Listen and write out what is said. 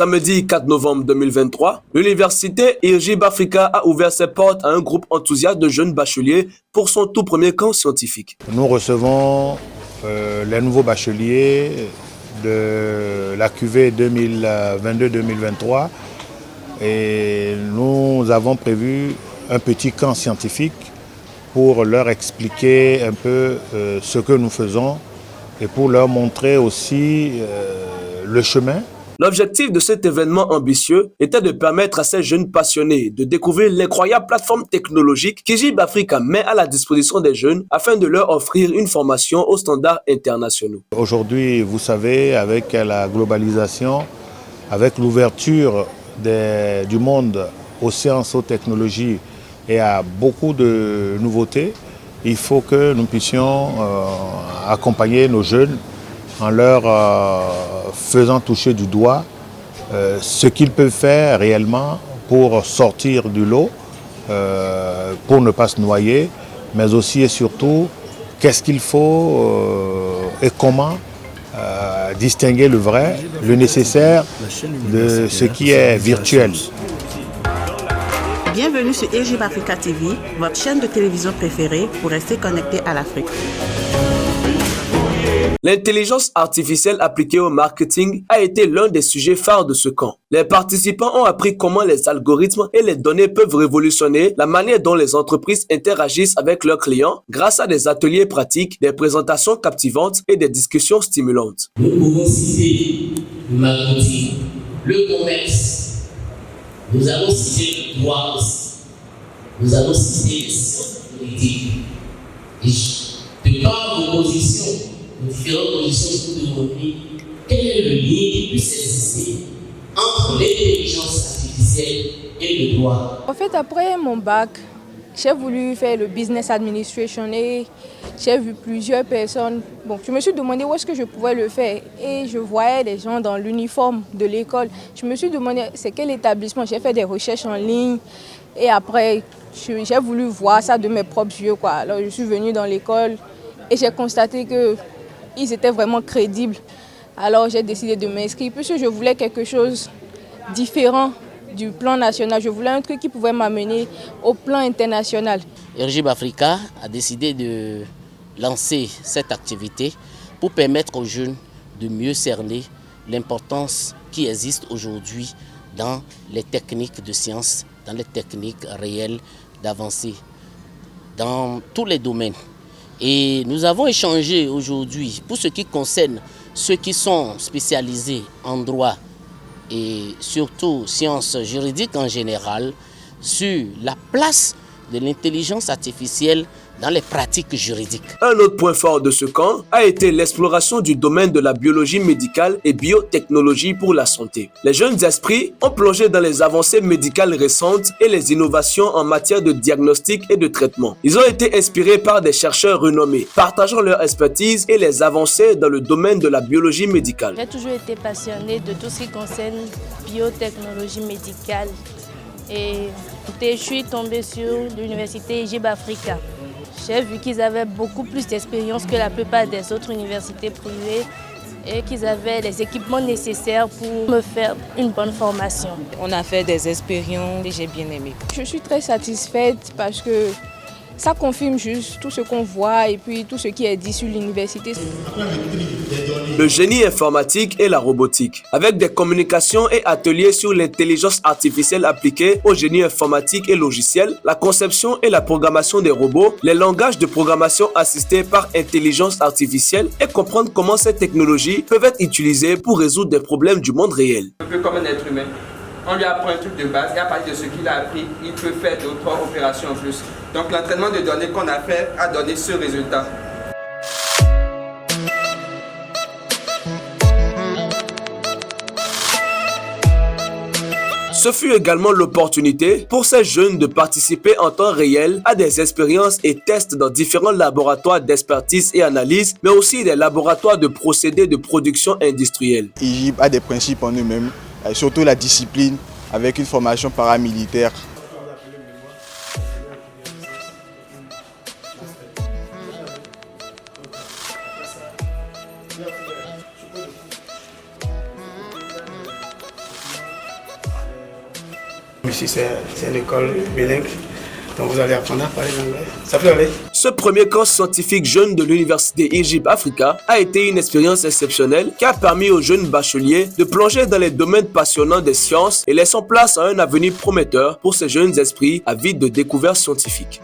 Samedi 4 novembre 2023, l'université Egypt Africa a ouvert ses portes à un groupe enthousiaste de jeunes bacheliers pour son tout premier camp scientifique. Nous recevons les nouveaux bacheliers de la QV 2022-2023 et nous avons prévu un petit camp scientifique pour leur expliquer un peu ce que nous faisons et pour leur montrer aussi le chemin. L'objectif de cet événement ambitieux était de permettre à ces jeunes passionnés de découvrir l'incroyable plateforme technologique qu'Egypt Africa met à la disposition des jeunes afin de leur offrir une formation aux standards internationaux. Aujourd'hui, vous savez, avec la globalisation, avec l'ouverture du monde aux sciences, aux technologies et à beaucoup de nouveautés, il faut que nous puissions accompagner nos jeunes en leur faisant toucher du doigt ce qu'ils peuvent faire réellement pour sortir du lot, pour ne pas se noyer, mais aussi et surtout qu'est-ce qu'il faut et comment distinguer le vrai, le nécessaire de ce qui est virtuel. Bienvenue sur Egypt Africa TV, votre chaîne de télévision préférée pour rester connecté à l'Afrique. L'intelligence artificielle appliquée au marketing a été l'un des sujets phares de ce camp. Les participants ont appris comment les algorithmes et les données peuvent révolutionner la manière dont les entreprises interagissent avec leurs clients grâce à des ateliers pratiques, des présentations captivantes et des discussions stimulantes. Nous pouvons citer le marketing, le commerce, nous allons citer le droit aussi, nous allons citer les sciences politiques. Et de par vos positions, différentes positions pour demander quel est le lien qui puisse exister entre l'intelligence artificielle et le droit. En fait, après mon bac, j'ai voulu faire le business administration et j'ai vu plusieurs personnes. Bon, je me suis demandé où est-ce que je pouvais le faire et je voyais des gens dans l'uniforme de l'école. Je me suis demandé c'est quel établissement. J'ai fait des recherches en ligne et après j'ai voulu voir ça de mes propres yeux, quoi. Alors je suis venue dans l'école et j'ai constaté que ils étaient vraiment crédibles. Alors j'ai décidé de m'inscrire puisque je voulais quelque chose de différent du plan national. Je voulais un truc qui pouvait m'amener au plan international. Egypt Africa a décidé de lancer cette activité pour permettre aux jeunes de mieux cerner l'importance qui existe aujourd'hui dans les techniques de science, dans les techniques réelles d'avancée, dans tous les domaines. Et nous avons échangé aujourd'hui, pour ce qui concerne ceux qui sont spécialisés en droit et surtout sciences juridiques en général, sur la place de l'intelligence artificielle dans les pratiques juridiques. Un autre point fort de ce camp a été l'exploration du domaine de la biologie médicale et biotechnologie pour la santé. Les jeunes esprits ont plongé dans les avancées médicales récentes et les innovations en matière de diagnostic et de traitement. Ils ont été inspirés par des chercheurs renommés, partageant leur expertise et les avancées dans le domaine de la biologie médicale. J'ai toujours été passionnée de tout ce qui concerne biotechnologie médicale et je suis tombée sur l'université Egypt Africa. J'ai vu qu'ils avaient beaucoup plus d'expérience que la plupart des autres universités privées et qu'ils avaient les équipements nécessaires pour me faire une bonne formation. On a fait des expériences et j'ai bien aimé. Je suis très satisfaite parce que ça confirme juste tout ce qu'on voit et puis tout ce qui est dit sur l'université. Le génie informatique et la robotique, avec des communications et ateliers sur l'intelligence artificielle appliquée au génie informatique et logiciel, la conception et la programmation des robots, les langages de programmation assistés par intelligence artificielle et comprendre comment ces technologies peuvent être utilisées pour résoudre des problèmes du monde réel. Un peu comme un être humain. On lui apprend un truc de base et à partir de ce qu'il a appris, il peut faire d'autres opérations en plus. Donc l'entraînement de données qu'on a fait a donné ce résultat. Ce fut également l'opportunité pour ces jeunes de participer en temps réel à des expériences et tests dans différents laboratoires d'expertise et analyse, mais aussi des laboratoires de procédés de production industrielle. Egypt a des principes en eux-mêmes, surtout la discipline avec une formation paramilitaire. ici, c'est une école bilingue. Donc vous allez apprendre à parler l'anglais. Ça peut aller. Ce premier camp scientifique jeune de l'université Egypt Africa a été une expérience exceptionnelle qui a permis aux jeunes bacheliers de plonger dans les domaines passionnants des sciences et laissant place à un avenir prometteur pour ces jeunes esprits avides de découvertes scientifiques.